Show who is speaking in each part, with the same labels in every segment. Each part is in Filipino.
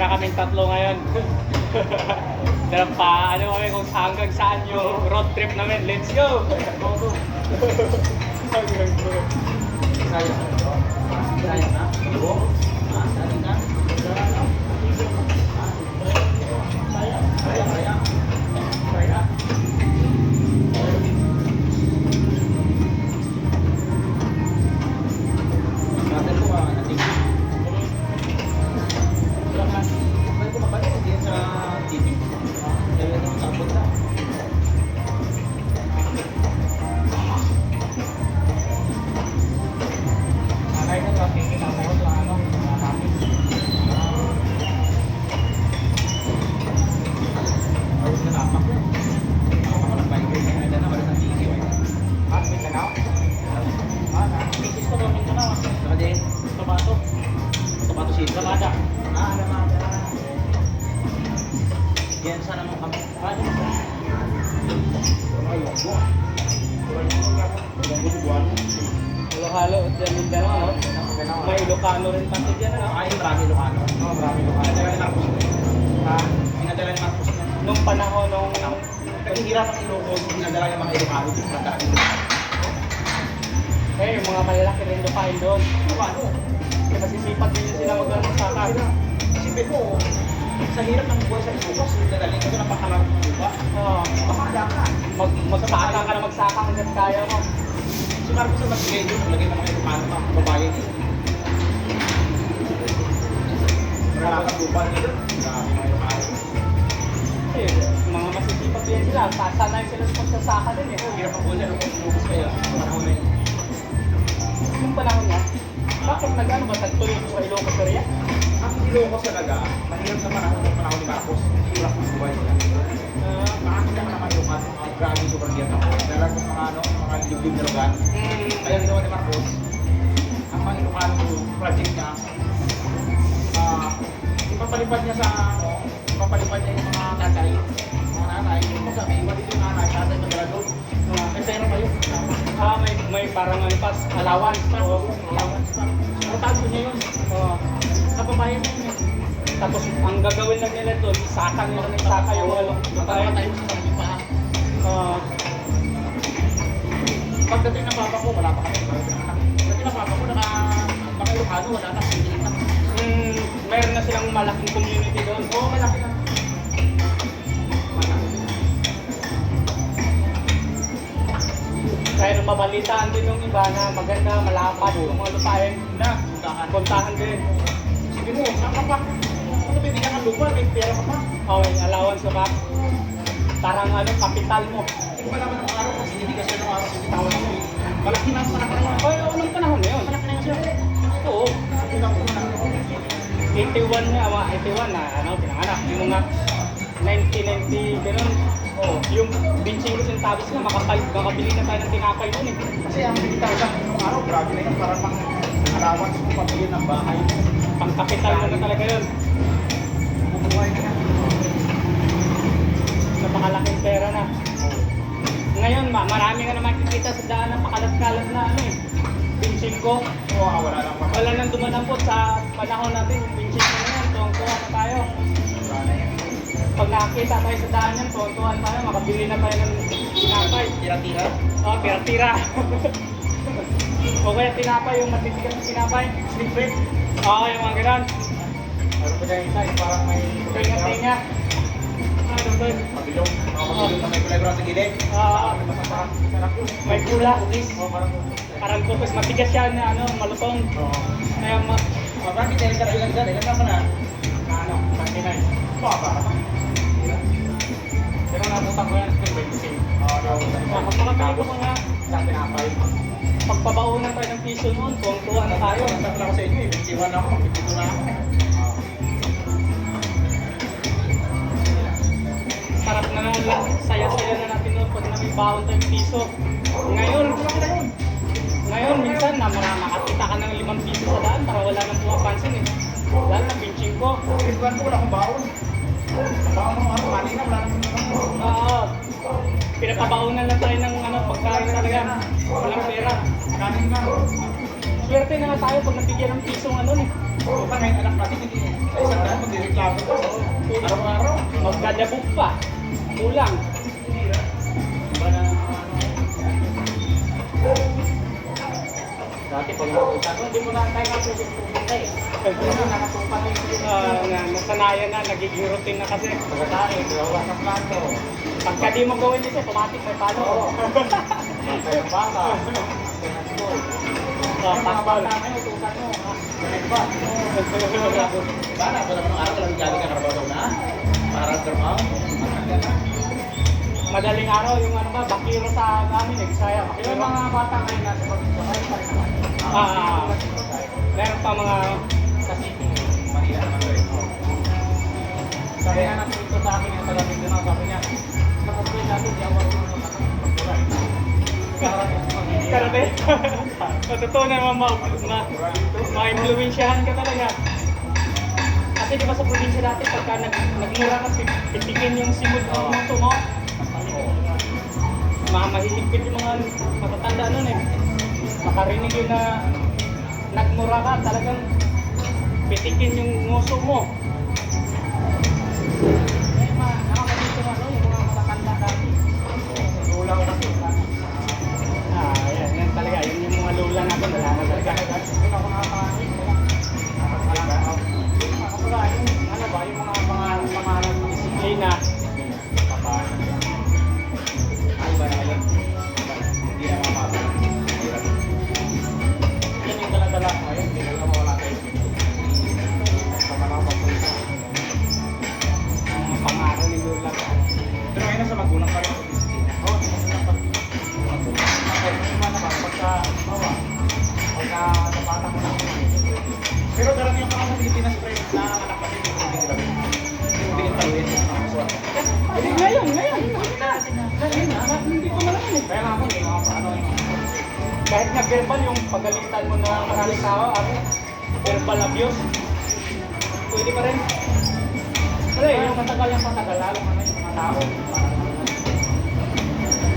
Speaker 1: na kaming tatlo ngayon. Dahil pa, ano kami kung hanggang saan yung road trip namin. Let's go! Hanggang doon.
Speaker 2: Sayang na? Oo. Sayang na? Sayang. Yan sana mo kami.
Speaker 1: Halo-halo at yan Mindanao, no? May Ilocano rin pati dyan, ano?
Speaker 2: Ay, marami Ilocano. Oo, marami Ilocano. Pinadala ni Marcos. Ha? Pinadala ni Marcos.
Speaker 1: Nung panahon, nung...
Speaker 2: Naghihirap ang Ilocos, pinadala yung mga Ilocano dito.
Speaker 1: Eh, yung mga malalaki rin lupain doon.
Speaker 2: Ilocano.
Speaker 1: Kasi masisipat din sila maglamasaka.
Speaker 2: Isipin mo, sa hirap ng buhay sa Ilocos, dadalhin ko ng pakalang lupa.
Speaker 1: Oo.
Speaker 2: Makakala ka.
Speaker 1: Magsaka ka na magsaka hanggang kaya mo.
Speaker 2: Si Marcos ang magbigay doon, lagay ng mga Ilocano, mga babayan din. Malalakang lupa nila. Marami mga Ilocano.
Speaker 1: Kasi mga masisipat din sila. Sanay sila sa magsasaka din eh.
Speaker 2: Hirap ang buhay sa Ilocos kaya. Panahon na yun.
Speaker 1: Nung panahon niya, bakit nag-ano ba? Tagtuloy ko sa Ilocos area?
Speaker 2: Ang Ilocos talaga, mahirap na panahon ni Marcos. Hirap ang buhay nila. Nakakita ka naman yung mga grabe sobrang hirap ako. Dahil sa mga mga liblib na lugar. Kaya ginawa ni Marcos, ang mga Ilocano project niya, ipapalipad niya sa ipapalipad niya yung mga tatay, mga nanay. Kung sabi, iba dito yung nanay, tatay magdala doon. May pera pa yun.
Speaker 1: May parang ano pas, allowance.
Speaker 2: Allowance pa. Nakatago niya yun. Napabayan niya yun.
Speaker 1: Tapos ang gagawin lang nila doon, isakang lang ng saka yung ano.
Speaker 2: Matama tayo sa sarili pa. Pagdating ng papa ko, wala pa kami. Pagdating ng papa ko, mga Ilocano, wala na.
Speaker 1: Meron na silang malaking community doon.
Speaker 2: Oo, malaki na.
Speaker 1: Kaya nung mabalitaan din yung iba na maganda, malapad yung mga lupain na puntahan din.
Speaker 2: Sige mo, saan ka pa? Kung bibigyan ng lupa, may pera ka pa.
Speaker 1: Okay, allowance ka pa. Parang ano, kapital mo.
Speaker 2: Hindi ko pa naman ang araw kasi hindi kasi ng araw kasi tawag mo. Malaki na ang panahon na yun.
Speaker 1: Okay, unang panahon na yun.
Speaker 2: Malaki na yun siya.
Speaker 1: Oo.
Speaker 2: Hindi ko na.
Speaker 1: 81 niya, 81 na ano, pinanganak. Yung mga 1990, gano'n. Oh, yung 25 centavos na makabili na tayo ng tinapay doon eh.
Speaker 2: Kasi ang bigita sa araw, grabe na yun. Parang pang allowance kung pabili ng bahay.
Speaker 1: Pangkapital mo na talaga yun.
Speaker 2: Bubuhay na yan.
Speaker 1: Napakalaking pera na. Ngayon, marami ka naman kikita sa daan na pakalat-kalat na ano eh. 25.
Speaker 2: Oo, wala lang pa.
Speaker 1: Wala nang dumadampot sa panahon natin. Yung 25 na yan, tuwang-tuwa na tayo.
Speaker 2: Wala na yan.
Speaker 1: Pag nakakita tayo sa daan yan, tuwang-tuwa na tayo. Makabili na tayo ng tinapay.
Speaker 2: Tira-tira.
Speaker 1: Oo, tira-tira. O kaya tinapay, yung matitigas na tinapay. Slim bread. Oo, yung mga ganun.
Speaker 2: Meron pa dyan isa, yung parang may
Speaker 1: Tinga-tinga. Ano ba yun?
Speaker 2: pabilong. Pabilong na may kulay brown sa gilid.
Speaker 1: Oo.
Speaker 2: Masarap. Sarap yun.
Speaker 1: May pula, cookies.
Speaker 2: Oo, parang
Speaker 1: Parang cookies, matigas yan na ano, malutong.
Speaker 2: oo.
Speaker 1: Kaya
Speaker 2: Bakit dahil ka na ilan dyan? Ilan ka na?
Speaker 1: ano, 29.
Speaker 2: Baka ka.
Speaker 1: Pero nabutan ko yan, 26.
Speaker 2: Magpapakabili ko mga sa tinapay.
Speaker 1: Pagpabaunan tayo ng piso noon, tuwang-tuwa na tayo.
Speaker 2: Ang lang sa inyo eh. 51 ako, 52 na ako.
Speaker 1: Sarap na lang, saya-saya na natin noon pag may baon tayong piso. Ngayon, minsan makakita ka ng 5 piso sa daan para wala nang pumapansin eh. Wala na, pinching ko.
Speaker 2: Pintuan ko, wala akong baon. Baon mo ano, kanina, wala nang
Speaker 1: Oo. Pinapabaunan lang tayo ng ano, pagkain talaga. Walang pera.
Speaker 2: kanin nga.
Speaker 1: Swerte na nga tayo pag nabigyan ng pisong ano eh.
Speaker 2: Oo, pa ngayon anak natin, hindi. Sa isang daan, magdireklamo ko. Araw-araw.
Speaker 1: Magdadabog pa. Kulang.
Speaker 2: Dati pag nakatusan ko, hindi mo na tayo nakatusan eh. Hindi mo nakatusan
Speaker 1: Nasanayan na, nagiging routine na kasi.
Speaker 2: Pagkatahin, gawa ng plato.
Speaker 1: Pagka di mo gawin ito, automatic may palo.
Speaker 2: Matay ang bata. Ang mga bata ngayon, utusan mo. Ganit ba? Bala, wala mo ng araw, walang galing ka karabaw na. Para trabaho.
Speaker 1: Madaling araw, yung ano ba, bakiro sa amin, Bisaya.
Speaker 2: Yung mga bata ngayon nasa pag-sabay pa rin naman.
Speaker 1: Meron pa mga
Speaker 2: Kasi Manila naman to eh. Sabi nga ng dito sa akin yung taga Mindanao, sabi niya, kapag ko natin, di ako marunong magpulay.
Speaker 1: karate. Totoo naman ma-influensyahan ka talaga. Kasi di ba sa probinsya dati, pagka nagmura ka, pitikin yung simod ng muto mo. Mahihigpit yung mga matatanda nun eh. Makarinig yun na nagmura ka, talagang pitikin yung nguso mo.
Speaker 2: Eh, nakakabito na yung mga matatanda dati. Lula ko kasi.
Speaker 1: Yan talaga. Yun yung mga lula natin. Wala na talaga.
Speaker 2: Hindi ako nakakain. Ano ba, yung mga pangalan ng
Speaker 1: Disiplina.
Speaker 2: ay ba na yun? Hindi na mapapag. Yan yung dala-dala ko ngayon. Hindi na mawala tayo. Sa malapag ko.
Speaker 1: Mga pangaral ni lula.
Speaker 2: Pero ngayon nasa magulang pa rin ang disiplina. Oo, hindi mo dapat magulang. Naman naman, pagka napata mo na. Pero karamihan pa sa Pilipinas, pre, na anak pa rin yung hindi gawin. Hindi yung tawin.
Speaker 1: Ngayon. Hindi ko malaman eh.
Speaker 2: Kaya nga ako, hindi nga paano yung
Speaker 1: Kahit na verbal yung pagalitan mo na maraming tao, verbal abuse, pwede pa rin. Wala eh,
Speaker 2: yung matagal yung patagal, lalo na yung mga tao.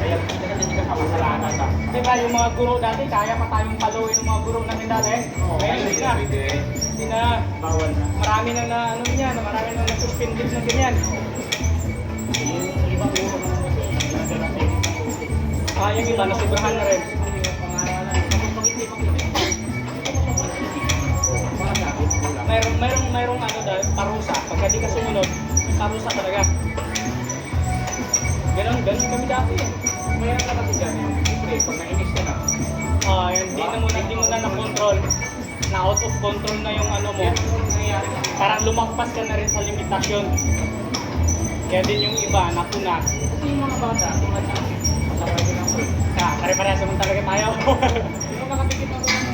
Speaker 2: Kaya hindi ka kapasalanan ka.
Speaker 1: Diba yung mga guro dati, kaya pa tayong paluin ng mga guro namin dati. Ngayon, hindi na. Hindi na.
Speaker 2: Bawal na.
Speaker 1: Marami na ano niyan, marami na nasuspended na ganyan.
Speaker 2: Yung ibang guro naman kasi, ginagawa sa inyo.
Speaker 1: Yung iba, nasubrahan na rin. Mayroong ano dahil parusa. Pagka di ka sumunod, parusa talaga. Ganon kami dati eh.
Speaker 2: Mayroon ka kasi dyan, yung siyempre, pag nainis ka na,
Speaker 1: Hindi mo na na-control. Na out of control na yung ano mo.
Speaker 2: yan yung nangyayari.
Speaker 1: Parang lumagpas ka na rin sa limitasyon. Kaya din yung iba, napuna.
Speaker 2: Kasi yung mga bata, tulad ng masarap din ang fruit.
Speaker 1: Pare-parehas naman talaga tayo.
Speaker 2: Yung nakapikit ako ng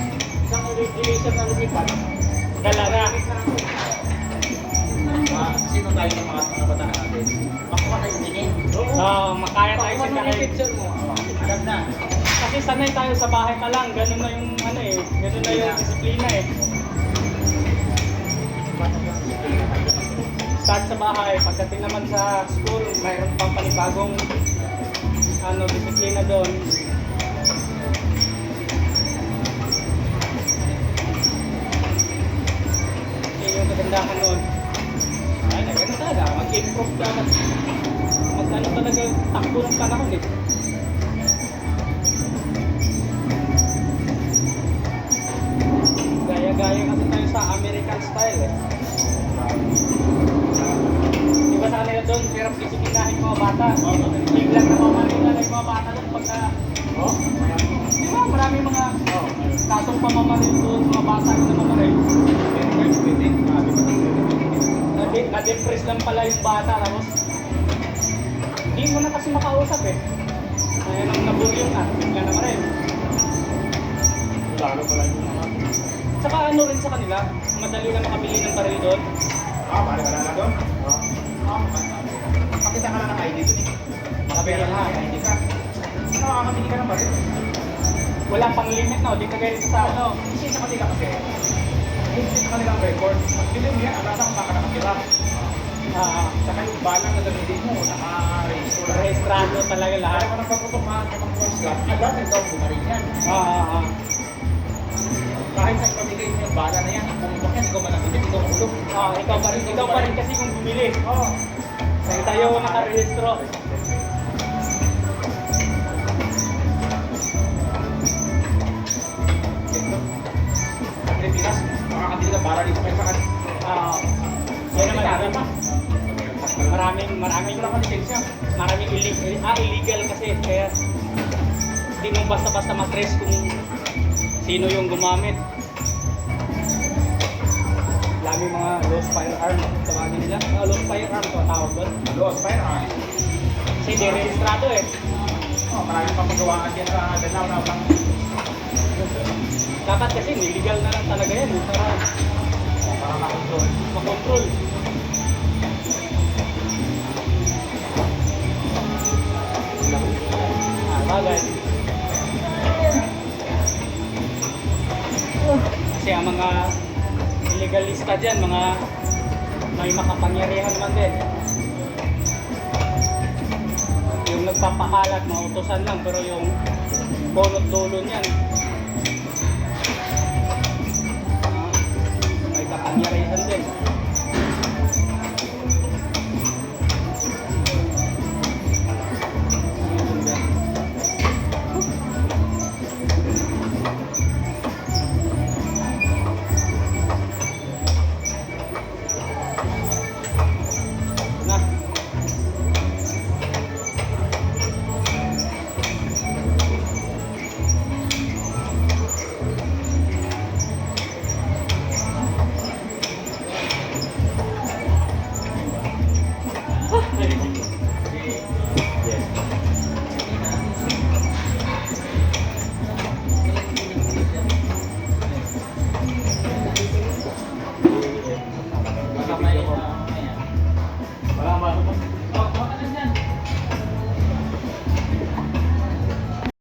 Speaker 2: isang eraser na lumipad,
Speaker 1: Dala na.
Speaker 2: sino tayo ng mga kabataan natin? Makuha tayo tingin.
Speaker 1: Makaya tayo sa
Speaker 2: Makuha
Speaker 1: kahit.
Speaker 2: picture mo. Alam na.
Speaker 1: Kasi sanay tayo sa bahay pa lang. Ganun na yung ano eh. Ganun na yung disiplina eh. Start sa bahay. Pagdating naman sa school, mayroon pang panibagong disiplina doon. Yun yung kagandahan noon. Ay, ganun talaga. Mag-improve ka. Mag-ano talaga takbo ng panahon eh. Gaya-gaya kasi tayo sa American style eh. Di ba sa kanila doon, hirap disiplinahin mga bata. Biglang namamarila na yung mga bata doon pagka... Di ba marami mga kasong pamamaril doon, mga bata na namamaril. Na-depress lang pala yung bata, tapos hindi mo na kasi makausap eh. Kaya nang naburyong na, bigla naman rin.
Speaker 2: Lalo pala yung mga.
Speaker 1: Tsaka ano rin sa kanila, madali na makabili ng baril doon.
Speaker 2: Bali ka na doon? Pakita ka lang ng ID doon eh. Makapera ka, ID ka. Makakabili ka ng baril.
Speaker 1: Wala pang limit no, di kagaya sa ano.
Speaker 2: Kasi sa kanila kasi, kasi sa kanilang record, hindi mo yan, alasa kung saan ka nakatira. Saka yung balang na gamitin mo, naka-register.
Speaker 1: Rehistrado talaga lahat.
Speaker 2: Kaya kung nagpaputok ka ng slot, alam na ikaw bumarin yan. Kahit sa pamigay mo yung bala na yan, pumuntok yan, ikaw manakibit, ikaw mahulog.
Speaker 1: Ikaw pa rin kasi kung bumili. Oo. Sa'yo tayo nakarehistro.
Speaker 2: Pilipinas, makakabili ka bala dito kayo sa kan.
Speaker 1: Yan naman natin pa. Maraming
Speaker 2: Wala ka lisensya.
Speaker 1: maraming illegal kasi kaya hindi mo basta-basta matrace kung sino yung gumamit. Daming mga lost firearm tawagin nila. Lost firearm to tawag doon.
Speaker 2: Lost fire, ha?
Speaker 1: Kasi de-registrado eh.
Speaker 2: Oh, marami pang magawaan dyan sa Danao na pang
Speaker 1: Dapat kasi illegal na lang talaga yan para
Speaker 2: para makontrol.
Speaker 1: makontrol. Bagay. Kasi ang mga illegalista dyan, mga may makapangyarihan naman din. Yung nagpapakalat, mga utosan lang, pero yung bonot dulo niyan, may kapangyarihan din. Na.